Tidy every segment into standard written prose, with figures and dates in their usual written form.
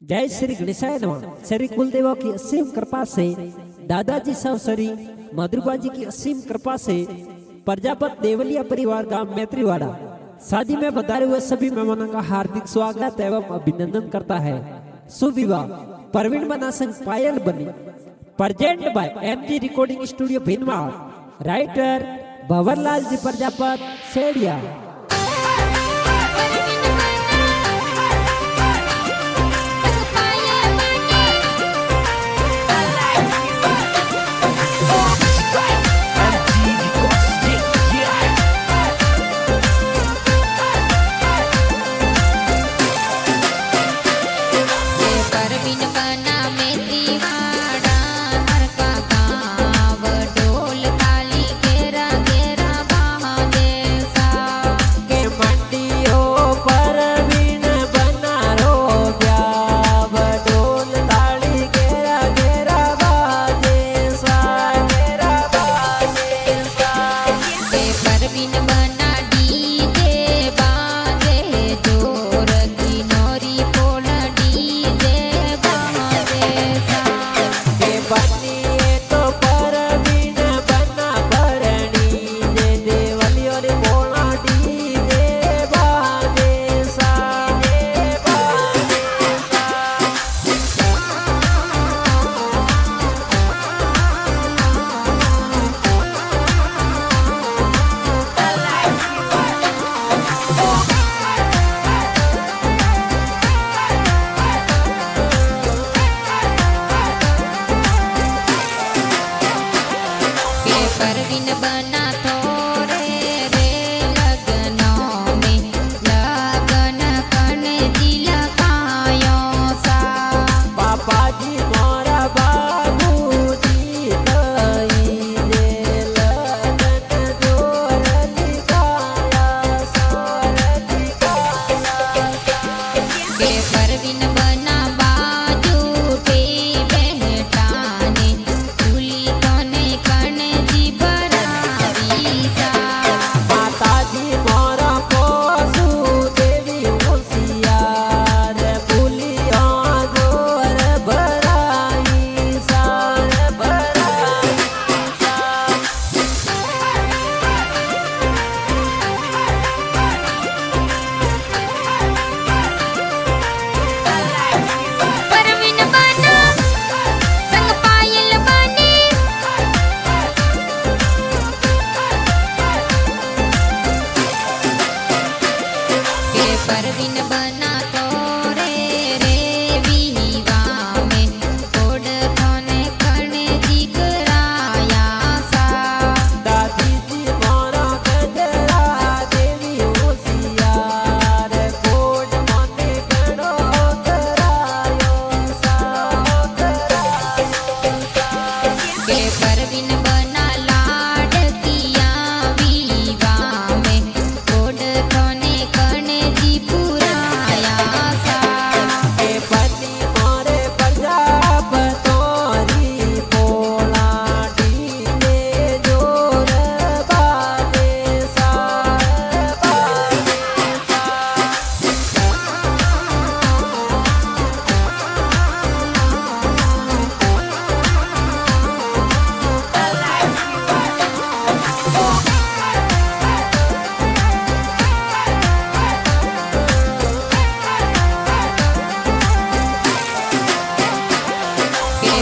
जय श्री गणेशाय नमः। श्री कुलदेवा की असीम कृपा से, दादाजी साहब श्री मधुरबा जी की असीम कृपा से प्रजापत देवलिया परिवार गांव मैत्रीवाड़ा शादी में बधाए हुए सभी मेहमानों का हार्दिक स्वागत एवं अभिनंदन करता है। शुभ विवाह प्रवीण बना संग पायल बनी present by MG recording studio Bhinwad. Writer Bhanwarlal ji Prajapat Sediya.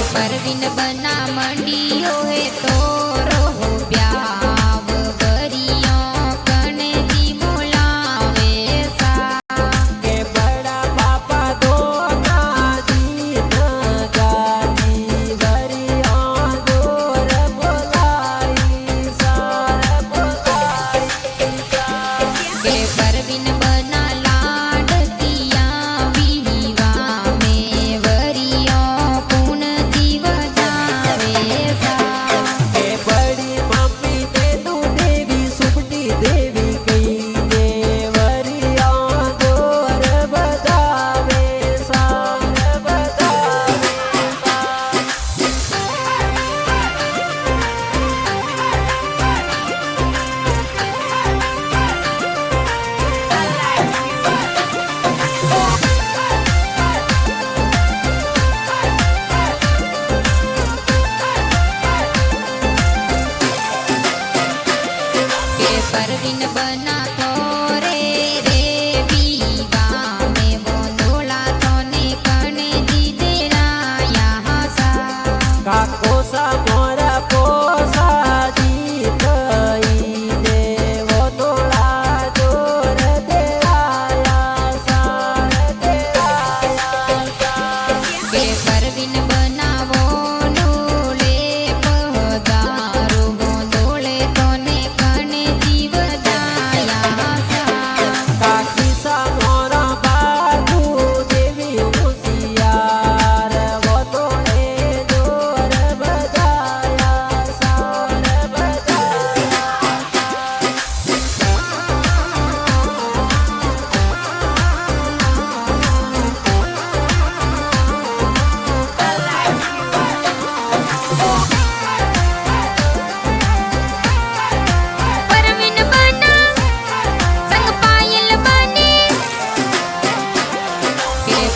Parveen बना मंडी होए तो रोहो ब्याव बरियों कने दी मोलावे सा के बड़ा पापा दो नादी न गादी बरियों दूर बोलाई सार बोलाई के परवीन बना लाड किया विवा में वरियों पुन जीव जा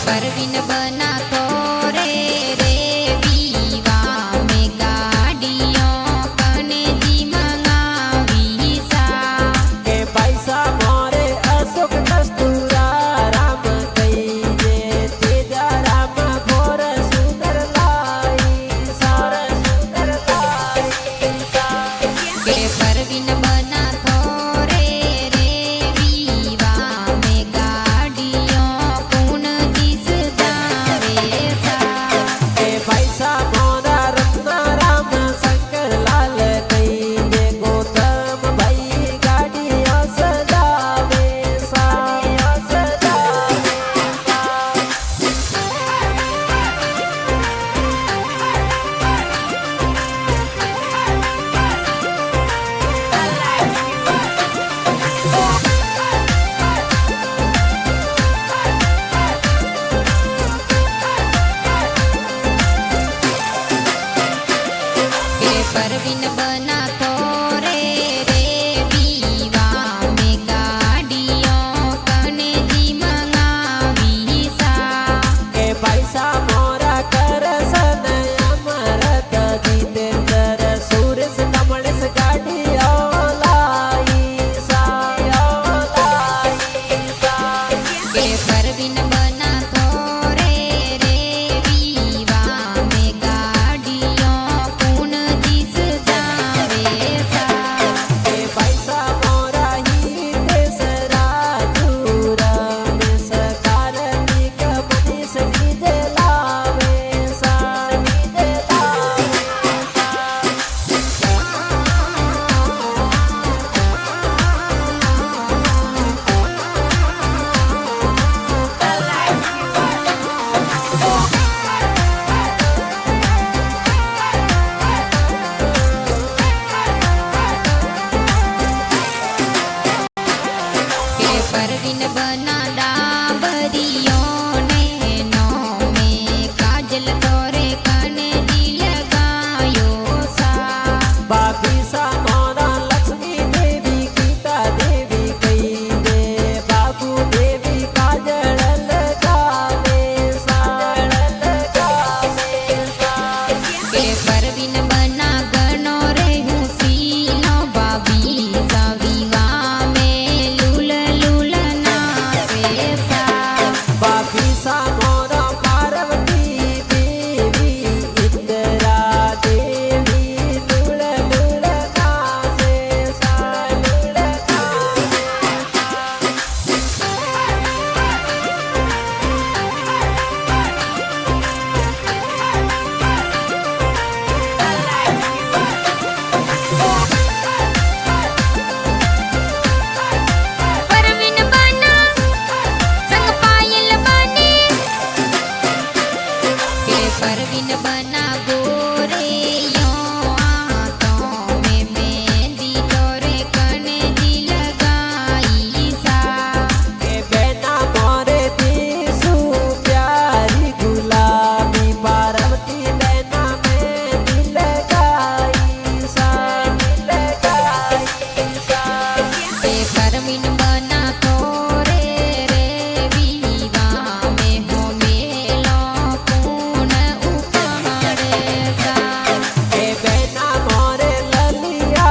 परवीन बना तो रे विवा में गाड़ियों कने जी मंगावी सा के पैसा मोरे अशोक कस्तूरा राम कई जे तेजा राम घोर सुंदर लाई सार सुंदर लाई सा के परवीन बना तो रे विवा में गाड़ियों कौन जिस जावे सा के पैसा मोरा रत्ना राम शंकर लाल कई जे गौतम भाई गाड़ियों सजावे सा सजावे सा के परवीन बना तो रे विवा में गाड़ियों कने जी मंगावी सा के पैसा मोरा कर सन अमरत जितेंद्र सूरज कमलेश गाड़ी लाई सा लाई सा के परवीन बना तो रे विवा में गाड़ियों कौन जिस जावे सा के पैसा मोरा ही देश राजू रमेश कार्तिक मनीष डीजे लावे सा डीजे लावे के परवीन बना डाबरियों ने नो में काजल तोरे कने जी लगायो सा बाबी सा मोरा लक्ष्मी देवी गीता देवी कई दे बाबू देवी काजल लगावे सा लगावे सा के परवीन बना गनो रे हुसीनो बाबी सविवा में लूल लूल नाचे सा बाबी सा मोरा पार्वती देवी इंदिरा देवी लूल लूल नाचे सा लूल परवीन बना संग पायल बने के परवीन बना गोरे यो आंखों में मेहंदी तोरे कने जी लगाई सा के बेना मोरे दिसु प्यारी गुलाबी पार्वती बेना में दिल गाई सा दिल गाई सा के परवीन बना तोरे विवा में हो मेलो पूर्ण उपहारे सा के बेना मोरे ललिया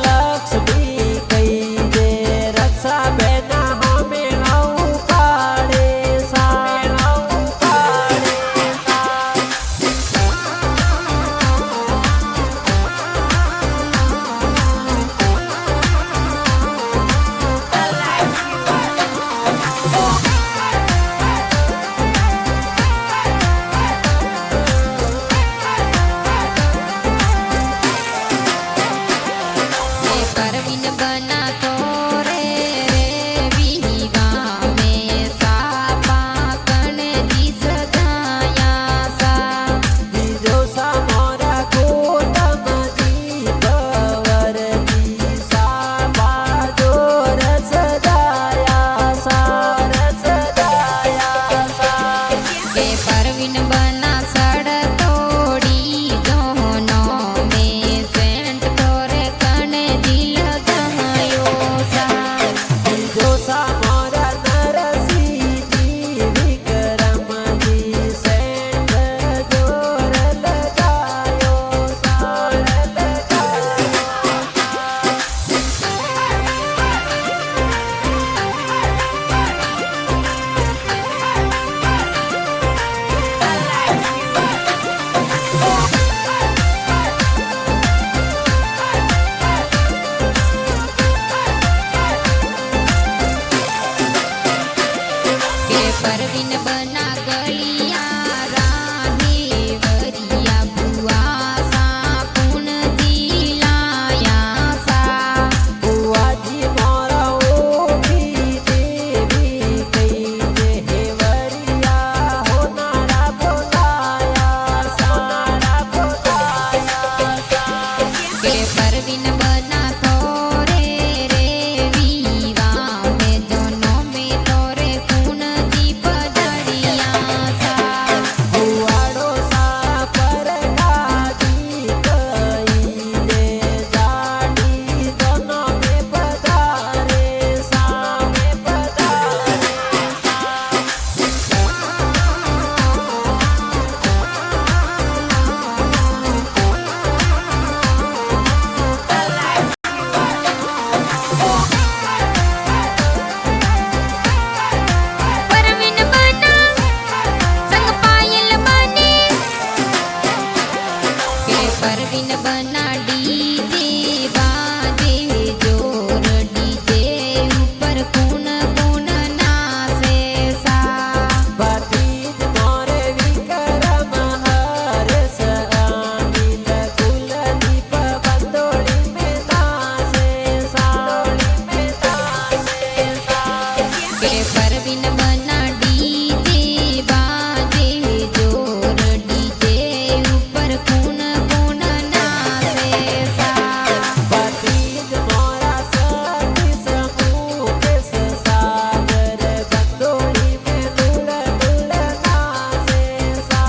लक्ष्मी कई दे रक्षा बेना हमें लाऊ पाड़े सा लाऊ पाड़े सा के परवीन बना तोरे विवा में सापा कने जी सजाया सा बीजो सा मोरा गौतम जी भवर जी सा बाजो रस दाया सा रस दाया सा के परवीन बना सड़ तोड़ी दोनों में सेंट तोरे कने जी लगायो सा बीजो सा मोरा नरसी जी विक्रम परवीन बना डीजे बाजे जोर डीजे ऊपर कौन कौन नाचे सा भतीज मोरे विक्रम हर्ष अनिल कुलदीप बंदोड़ी में नाचे सा के परवीन बना डीजे बाजे जोर डीजे ऊपर कौन कौन नाचे सा भतीज मोरा सतीश मुकेश सागर बंदोड़ी में दुल दुल नाचे सा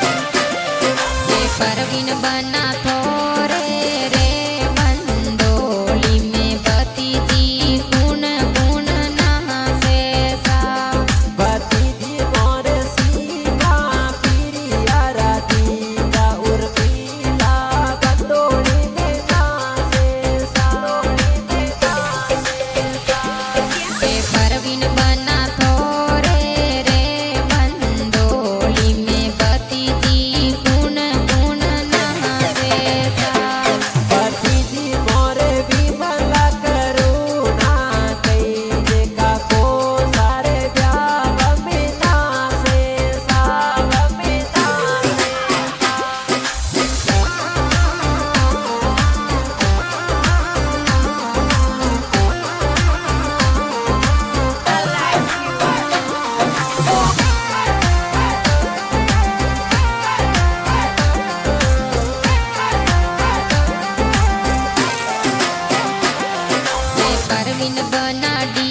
के परवीन बना थोरे रे बंदोली में भतीजी कौन कौन नाचे सा भतीजी मोरे सीमा प्रिया राधिका उर्मिला बंदोड़ी में नाचे सा के परवीन बना थोरे रे बंदोली में भतीजी कौन कौन नाचे सा भतीजी मोरे विमला करुणा कैजे का को सारे ब्याह में नाचे सा के परवीन बना डी